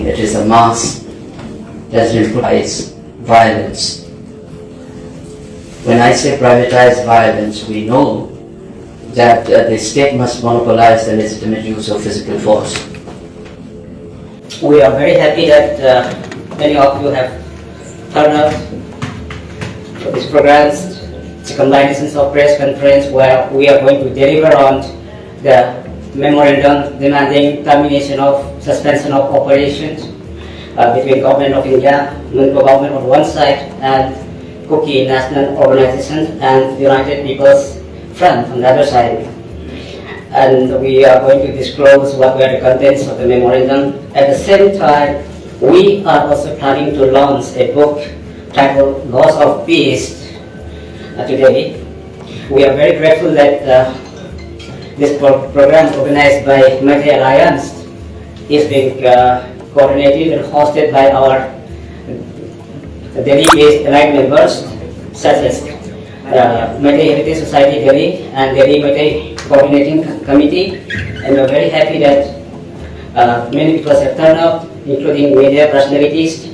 It is a mass that will privatize violence. When I say privatize violence, we know that the state must monopolize the legitimate use of physical force. We are very happy that many of you have turned up for this program's combinations of press conference where we are going to deliver on the memorandum demanding termination of suspension of operations between Government of India, municipal government on one side, and Kuki National Organization and United People's Front on the other side. And we are going to disclose what were the contents of the memorandum. At the same time, we are also planning to launch a book titled Laws of Peace today. We are very grateful that this program organized by Meitei Alliance is being coordinated and hosted by our Delhi-based allied members such as Meitei Heritage Society Delhi and Delhi Meetei Coordinating Committee, and we are very happy that many people have turned up, including media personalities.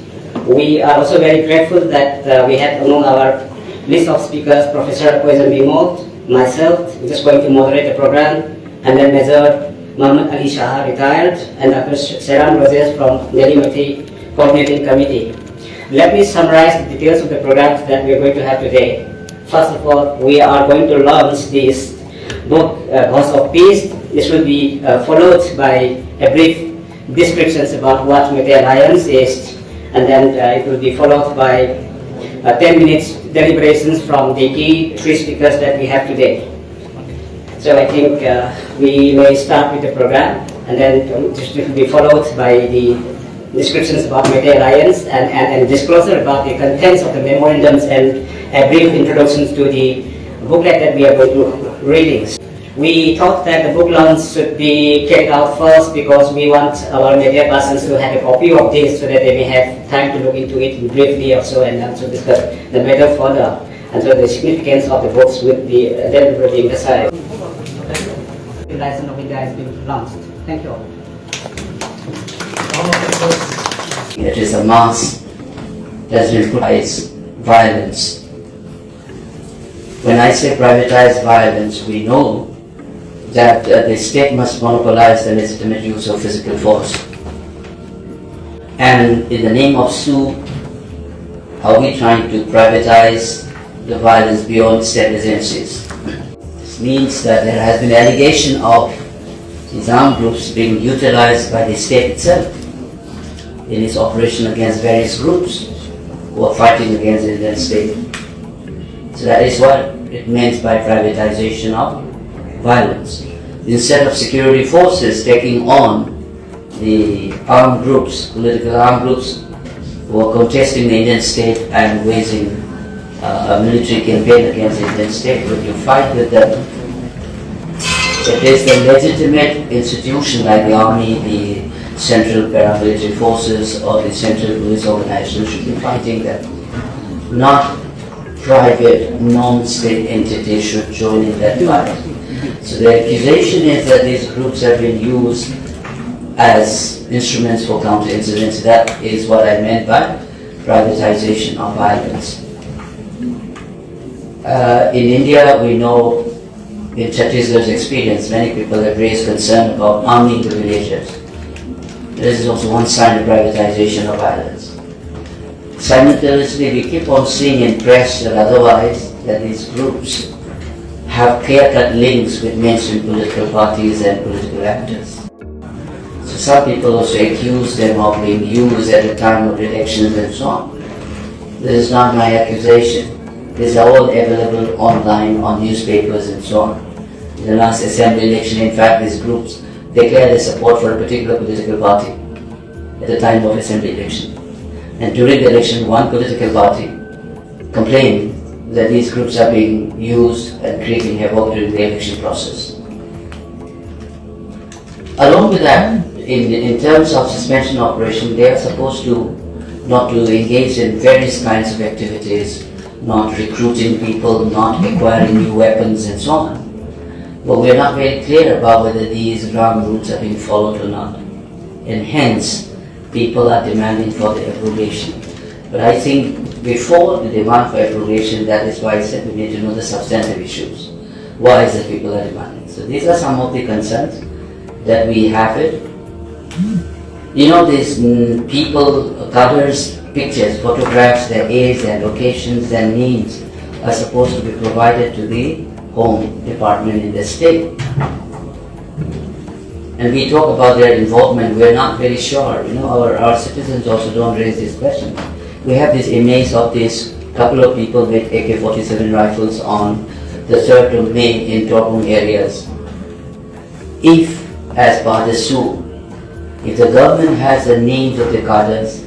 We are also very grateful that we have among our list of speakers Professor Akoijam Bimol, myself, which is going to moderate the program, and then Major Ali Shah, retired, and Dr.Seram Romesh from Delhi Meetei Coordinating Committee. Let me summarize the details of the programs that we are going to have today. First of all, we are going to launch this book, Laws of Peace. This will be followed by a brief descriptions about what Meitei Alliance is, and then it will be followed by 10 minutes deliberations from the key three speakers that we have today. So I think we may start with the program, and then this will be followed by the descriptions about Meitei Alliance and disclosure about the contents of the memorandums and a brief introduction to the booklet that we are going to reading. We thought that the book launch should be carried out first because we want our media persons to have a copy of this so that they may have time to look into it briefly also and also discuss the matter further. And so the significance of the books would be deliberately emphasized. The license of India has been launched. Thank you all. It is a mass that will privatize violence. When I say privatize violence, we know that the state must monopolize the legitimate use of physical force. And in the name of SoO, are we trying to privatize the violence beyond state agencies? This means that there has been allegation of these armed groups being utilized by the state itself in its operation against various groups who are fighting against the Indian state. So that is what it means by privatization of violence. Instead of security forces taking on the armed groups, political armed groups who are contesting the Indian state and waging a military campaign against the Indian state, when you fight with them, it is the legitimate institution like the army, the central paramilitary forces or the central police organization should be fighting them. Not private, non-state entities should join in that fight. So the accusation is that these groups have been used as instruments for counterinsurgency. That is what I meant by privatization of violence. In India, we know in Chhattisgarh's experience, many people have raised concern about arming the villagers. This is also one sign of privatization of violence. Simultaneously, we keep on seeing in press or otherwise that these groups have clear-cut links with mainstream political parties and political actors. So some people also accuse them of being used at the time of elections and so on. This is not my accusation. These are all available online on newspapers and so on. In the last assembly election, in fact, these groups declared their support for a particular political party at the time of assembly election. And during the election, one political party complained that these groups are being used and creating havoc during the election process. Along with that, in terms of suspension operation, they are supposed to not to engage in various kinds of activities, not recruiting people, not acquiring new weapons and so on. But we are not very clear about whether these ground rules are being followed or not. And hence, people are demanding for the abrogation. But I think before the demand for abrogation, that is why I said we need to know the substantive issues. Why is it people are demanding? So these are some of the concerns that we have it. You know, these people, covers, pictures, photographs, their age, their locations, their names are supposed to be provided to the Home Department in the state. And we talk about their involvement, we're not very sure. You know, our citizens also don't raise this question. We have this image of this couple of people with AK-47 rifles on the 3rd of May in Torbung areas. If, as per the SoO, if the government has the names of the cadres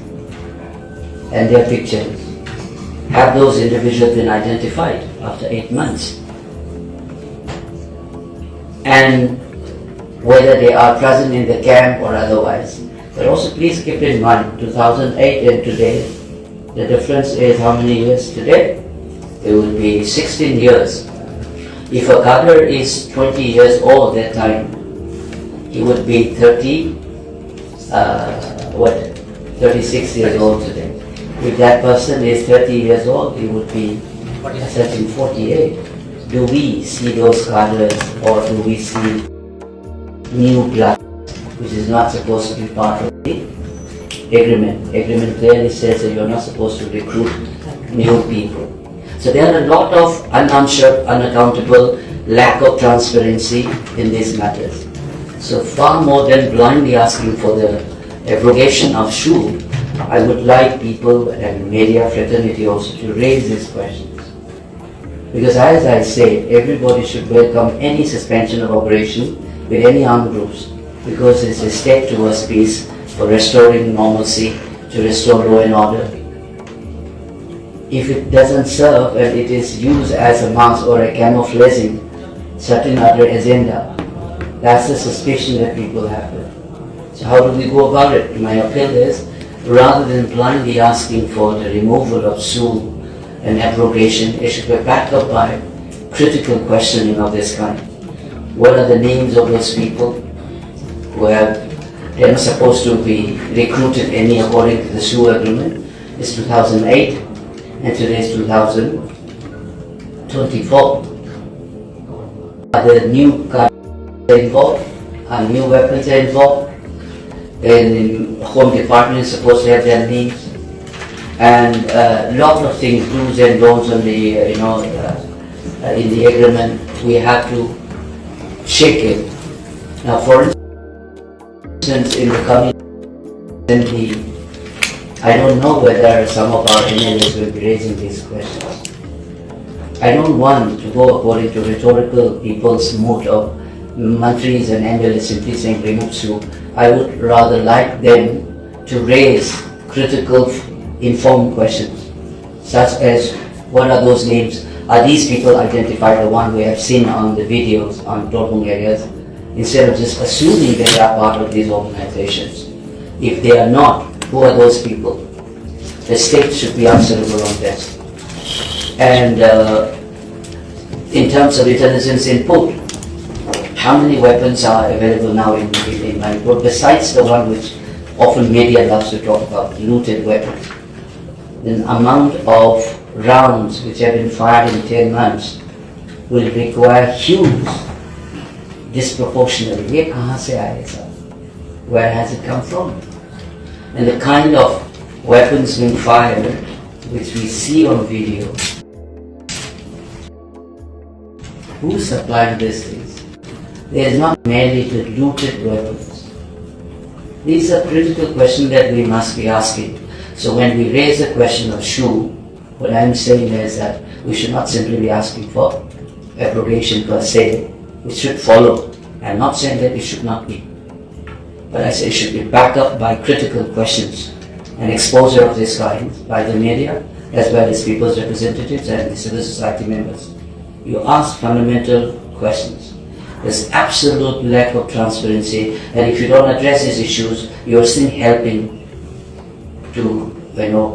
and their pictures, have those individuals been identified after 8 months? And whether they are present in the camp or otherwise. But also please keep in mind, 2008 and today, the difference is how many years today? It will be 16 years. If a cadre is 20 years old that time, he would be 36 years old today. If that person is 30 years old, he would be 48. Do we see those cadres, or do we see new blood, which is not supposed to be part of the agreement? Agreement clearly says that you're not supposed to recruit new people. So there are a lot of unanswered, unaccountable, lack of transparency in these matters. So far more than blindly asking for the abrogation of SoO, I would like people and media fraternity also to raise these questions. Because as I said, everybody should welcome any suspension of operation with any armed groups, because it's a step towards peace, for restoring normalcy, to restore law and order. If it doesn't serve and it is used as a mask or a camouflaging certain other agenda, that's the suspicion that people have. So how do we go about it? My appeal is, rather than blindly asking for the removal of SoO and abrogation, it should be backed up by critical questioning of this kind. What are the names of those people who they're not supposed to be recruited any according to the SoO agreement? It's 2008 and today is 2024. Are there new cars involved? Are new weapons involved? And the Home Department is supposed to have their names. And lot of things, do's and don'ts on the, in the agreement, we have to check it. Now, for instance, in the coming assembly, I don't know whether some of our MLAs will be raising these questions. I don't want to go according to rhetorical people's mood of mantris and MLAs simply saying remove SoO. I would rather like them to raise critical, informed questions, such as what are those names? Are these people identified, the one we have seen on the videos on Torbung areas, instead of just assuming they are part of these organizations? If they are not, who are those people? The state should be answerable on this. And in terms of intelligence input, how many weapons are available now in Manipur, besides the one which often media loves to talk about, looted weapons? The amount of rounds which have been fired in 10 months will require huge, disproportionately. Where has it come from? And the kind of weapons being fired, which we see on video, who supplied these things? There is not merely the looted weapons. These are critical questions that we must be asking. So when we raise the question of SoO, what I'm saying is that we should not simply be asking for abrogation per se, which should follow. I'm not saying that it should not be. But I say it should be backed up by critical questions and exposure of this kind by the media, as well as people's representatives and the civil society members. You ask fundamental questions. There's absolute lack of transparency, and if you don't address these issues, you're still helping to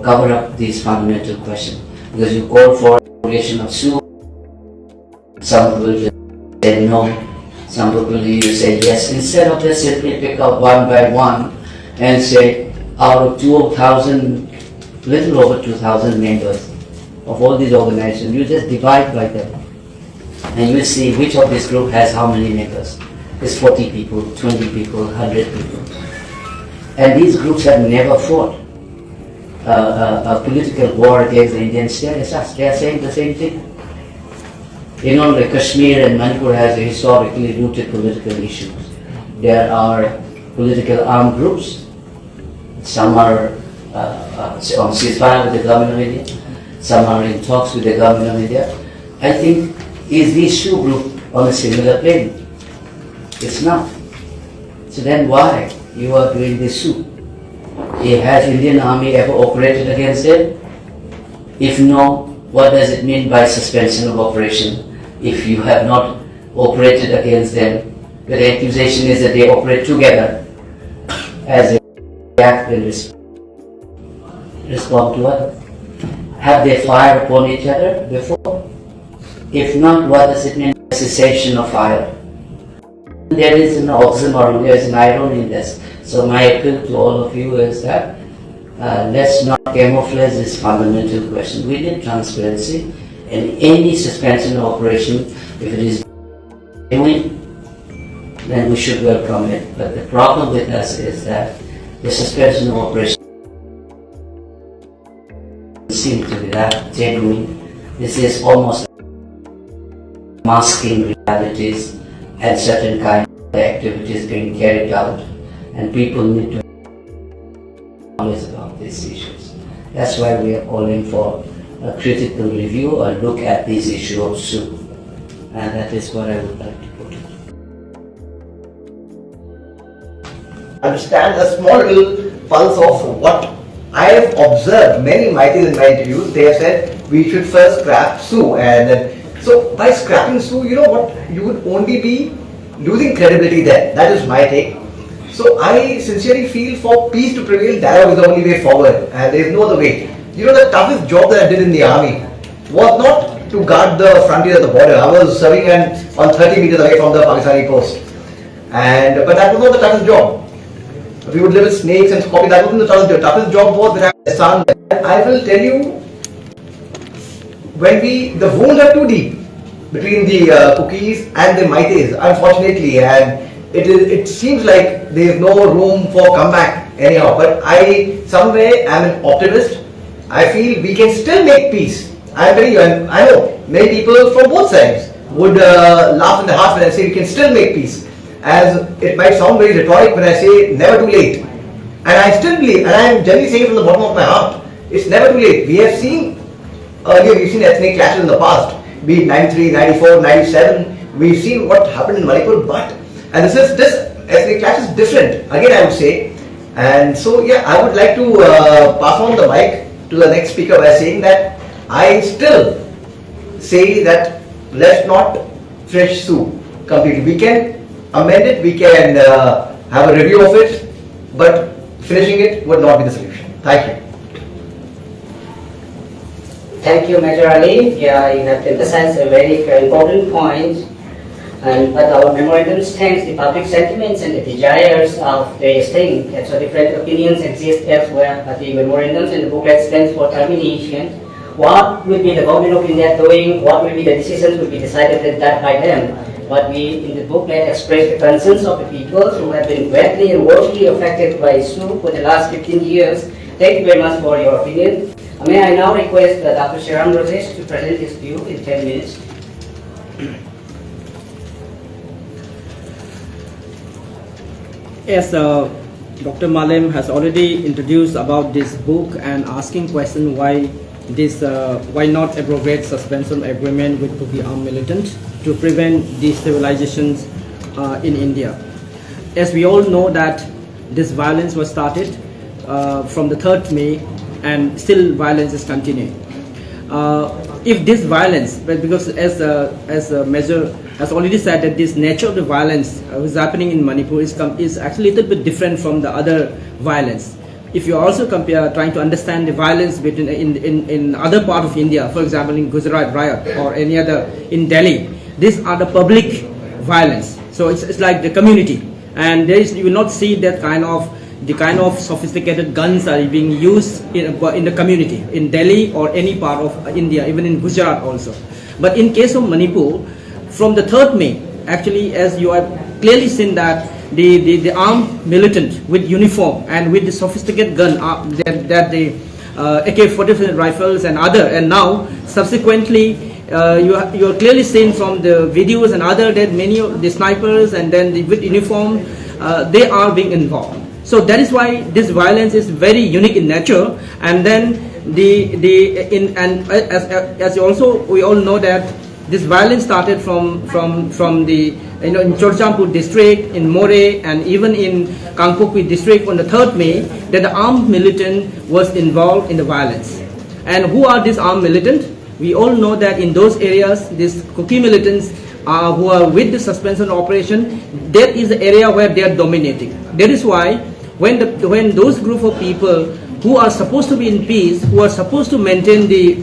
cover up these fundamental questions. Because you call for abrogation of SoO, some will say no, some people will say yes. Instead of just simply pick up one by one and say, out of 2,000, little over 2,000 members of all these organizations, you just divide by them and you see which of this group has how many members. It's 40 people, 20 people, 100 people. And these groups have never fought a political war against the Indian state. They are saying the same thing. You know, like Kashmir and Manipur has historically rooted political issues. There are political armed groups. Some are on ceasefire with the government of India. Some are in talks with the government of India. I think, is these two groups on a similar plane? It's not. So then why you are doing this coup? Has Indian Army ever operated against them? If no, what does it mean by suspension of operation? If you have not operated against them, the accusation is that they operate together as a react and respond to others. Have they fired upon each other before? If not, what does it mean by cessation of fire? There is an oxymoron, there is an irony in this. So my appeal to all of you is that let's not camouflage this fundamental question. We need transparency, and any suspension of operation, if it is genuine, then we should welcome it. But the problem with us is that the suspension of operation seems to be that genuine. This is almost masking realities and certain kind of activities being carried out, and people need to knowledge about these issues. That's why we are calling for a critical review or look at these issues soon. And that is what I would like to put it. Understand a small little pulse of what I have observed. Many Meiteis in my interviews, they have said we should first scrap SoO, and so by scrapping SoO, you know what, you would only be losing credibility there. That is my take. So I sincerely feel for peace to prevail, dialogue is the only way forward, and there is no other way. You know, the toughest job that I did in the army was not to guard the frontier at the border. I was serving on 30 meters away from the Pakistani coast, but that was not the toughest job. We would live with snakes and scorpions. That wasn't the toughest job. The toughest job was that I had a son. I will tell you, when the wounds are too deep between the cookies and the Meiteis, unfortunately, and it seems like there is no room for comeback anyhow. But I somewhere am an optimist. I feel we can still make peace. I am telling you, and I know many people from both sides would laugh in the heart when I say we can still make peace. As it might sound very rhetoric when I say never too late. And I still believe, and I am generally saying it from the bottom of my heart, it's never too late. We have seen earlier, we've seen ethnic clashes in the past, be it 93, 94, 97. We've seen what happened in Manipur, and this ethnic clash is different, again I would say. And so yeah, I would like to pass on the mic to the next speaker by saying that I still say that let's not finish SoO completely. We can amend it, we can have a review of it, but finishing it would not be the solution. Thank you. Thank you, Major Ali. Yeah, you have emphasized a very important point. But our memorandum stands the public sentiments and the desires of the state. And so different opinions exist elsewhere, but the memorandums and the booklet stands for termination. What will be the government of India doing? What will be the decisions will be decided by them? But we in the booklet express the concerns of the people who have been greatly and woefully affected by SoO for the last 15 years. Thank you very much for your opinion. May I now request Dr.Seram Romesh to present his view in 10 minutes. Yes, Dr. Malem has already introduced about this book and asking question why not abrogate suspension agreement with the armed militant to prevent destabilizations in India. As we all know that this violence was started from the 3rd May and still violence is continuing. If this violence, because as a Major has already said that this nature of the violence which is happening in Manipur is actually a little bit different from the other violence. If you also compare, trying to understand the violence between in other part of India, for example in Gujarat riot or any other in Delhi, these are the public violence. So it's like the community, and you will not see that kind of the kind of sophisticated guns are being used in the community, in Delhi or any part of India, even in Gujarat also. But in case of Manipur, from the 3rd May, actually, as you have clearly seen that the armed militant with uniform and with the sophisticated gun that the AK-47 rifles and other, and now subsequently you are clearly seen from the videos and other that many of the snipers and then with uniform, they are being involved. So that is why this violence is very unique in nature. And then as also we all know that this violence started from the in Chorchampur district, in More, and even in Kangpokpi district on the 3rd May, that the armed militant was involved in the violence. And who are these armed militants? We all know that in those areas, these Kuki militants who are with the suspension operation, that is the area where they are dominating. That is why when those group of people who are supposed to be in peace, who are supposed to maintain the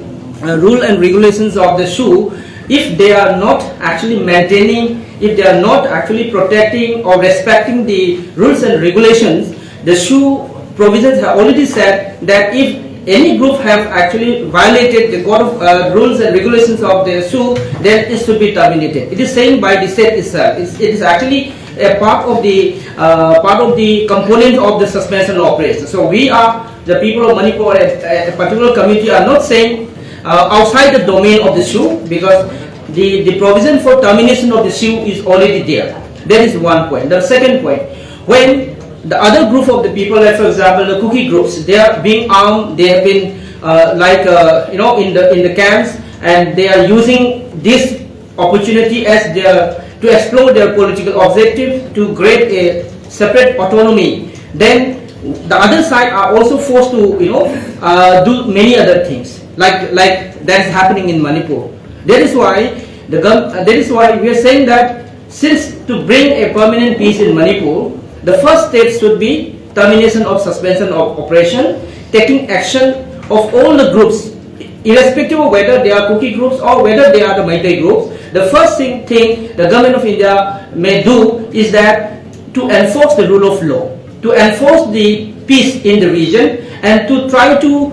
rule and regulations of the SoO, if they are not actually maintaining, if they are not actually protecting or respecting the rules and regulations, the SoO provisions have already said that if any group have actually violated the code of rules and regulations of the SoO, then it should be terminated. It is saying by the state itself. It is actually a part of the component of the suspension operation. So we are the people of Manipur, a particular community, are not saying outside the domain of the SoO, because the provision for termination of the SoO is already there. That is one point. The second point, when the other group of the people, like for example the Kuki groups, they are being armed, they have been in the camps, and they are using this opportunity as to explore their political objective, to create a separate autonomy. Then the other side are also forced to do many other things like that is happening in Manipur. That is why we are saying that since to bring a permanent peace in Manipur, the first step should be termination of suspension of operation, taking action of all the groups, irrespective of whether they are Kuki groups or whether they are the Meitei groups. The first thing the government of India may do is that to enforce the rule of law, to enforce the peace in the region, and to try to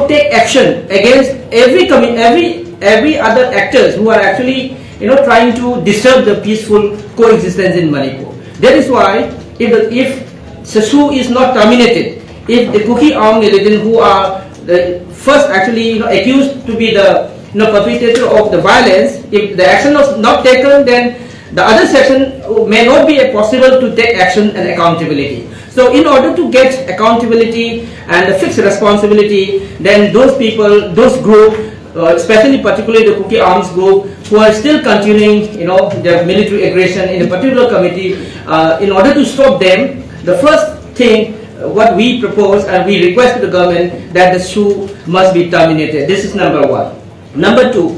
take action against every other actors who are actually trying to disturb the peaceful coexistence in Manipur. That is why if SoO is not terminated, if the Kuki armed militant who are the first actually accused to be the perpetrator of the violence, if the action was not taken, then the other section may not be possible to take action and accountability. So in order to get accountability and the fixed responsibility, then those people, those group, especially particularly the Kuki arms group, who are still continuing their military aggression in a particular committee, in order to stop them, the first thing what we propose and we request to the government that the SoO must be terminated. This is number one. Number two,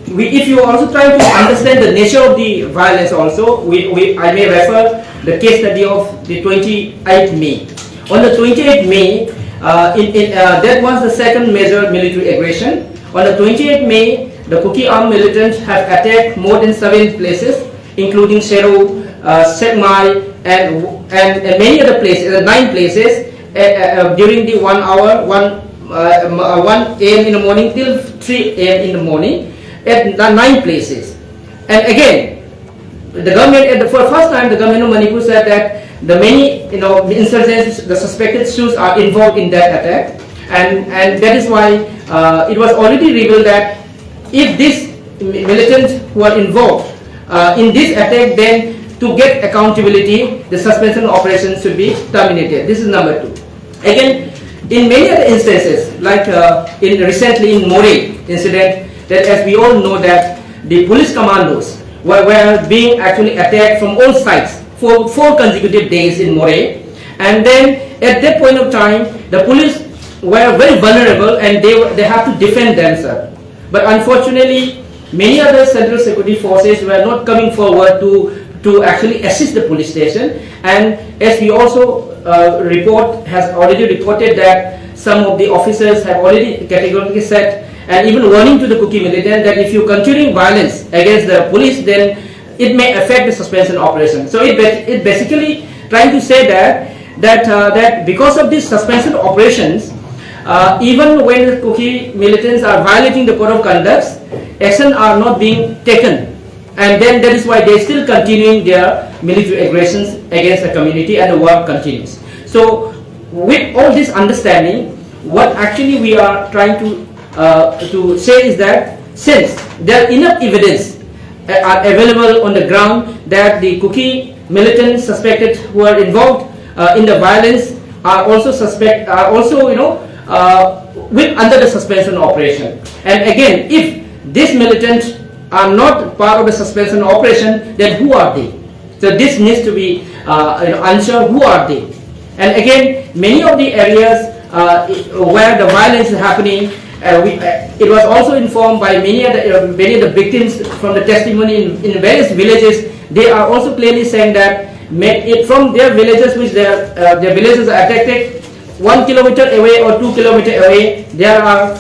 if you also try to understand the nature of the violence also, I may refer the case study of the 28th May. On the 28th May, that was the second major military aggression. On the 28th May, the Kuki armed militants have attacked more than 7 places, including Seru, Sekmai, and many other places, 9 places, during the 1 a.m. in the morning till 3 a.m. in the morning, at 9 places. And again, the government, for the first time, the government of Manipur said that the many insurgents, the suspected SoOs are involved in that attack, and that is why it was already revealed that if these militants who are involved in this attack, then to get accountability, the suspension operation should be terminated. This is number 2. Again, in many other instances, like recently in More incident, that as we all know that the police commandos were being actually attacked from all sides for 4 consecutive days in More, and then at that point of time, the police were very vulnerable and they have to defend themselves. But unfortunately, many other central security forces were not coming forward to actually assist the police station. And as we also has already reported that some of the officers have already categorically said and even warning to the Kuki militant that if you continuing violence against the police, then it may affect the suspension operation. So it basically trying to say that that because of these suspension operations, even when the Kuki militants are violating the code of conduct, action are not being taken, and then that is why they still continuing their military aggressions against the community, and the war continues. So with all this understanding, what actually we are trying to say is that since there are enough evidence are available on the ground that the Kuki militants suspected who are involved in the violence are also under the suspension operation. And again, if these militants are not part of the suspension operation, then who are they? So this needs to be unsure who are they. And again, many of the areas where the violence is happening, it was also informed by many of the victims from the testimony in various villages. They are also clearly saying that from their villages, which their villages are attacked, 1 kilometer away or 2 kilometers away, there are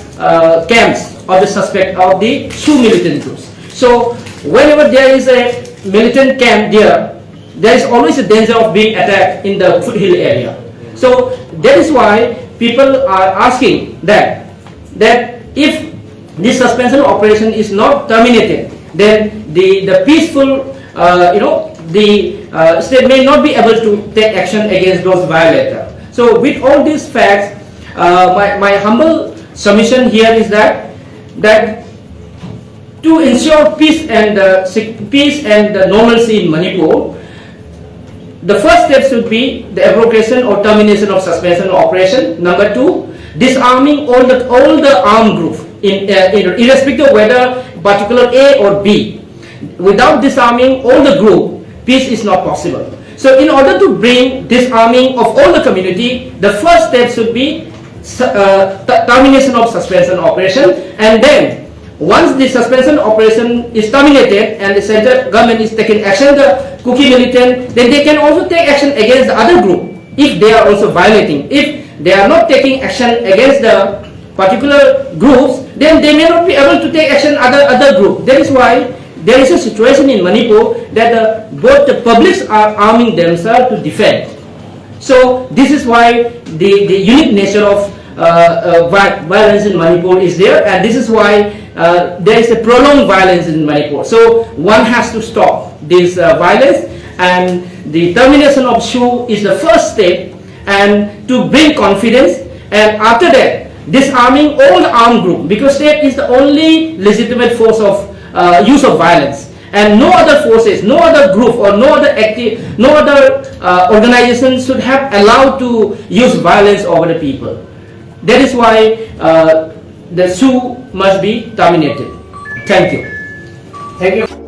camps of the suspect of the SoO militant groups. So whenever there is a militant camp there is always a danger of being attacked in the foothill area. So that is why people are asking that if this suspension operation is not terminated, then the peaceful state may not be able to take action against those violators. So with all these facts, my humble submission here is that to ensure peace and normalcy in Manipur, the first step should be the abrogation or termination of suspension operation. Number 2, disarming all the armed group, irrespective of whether particular A or B. Without disarming all the group, peace is not possible. So in order to bring disarming of all the community, the first step should be termination of suspension operation, and then once the suspension operation is terminated and the central government is taking action, the Kuki militant, then they can also take action against the other group if they are also violating. If they are not taking action against the particular groups, then they may not be able to take action other group. That is why there is a situation in Manipur that both the publics are arming themselves to defend. So this is why the unique nature of violence in Manipur is there, and this is why there is a prolonged violence in Manipur. So one has to stop this violence, and the termination of SoO is the first step, and to bring confidence, and after that disarming all the armed group, because state is the only legitimate force of use of violence, and no other forces, no other group, or no other organization should have allowed to use violence over the people. That is why the SoO must be terminated. Thank you. Thank you.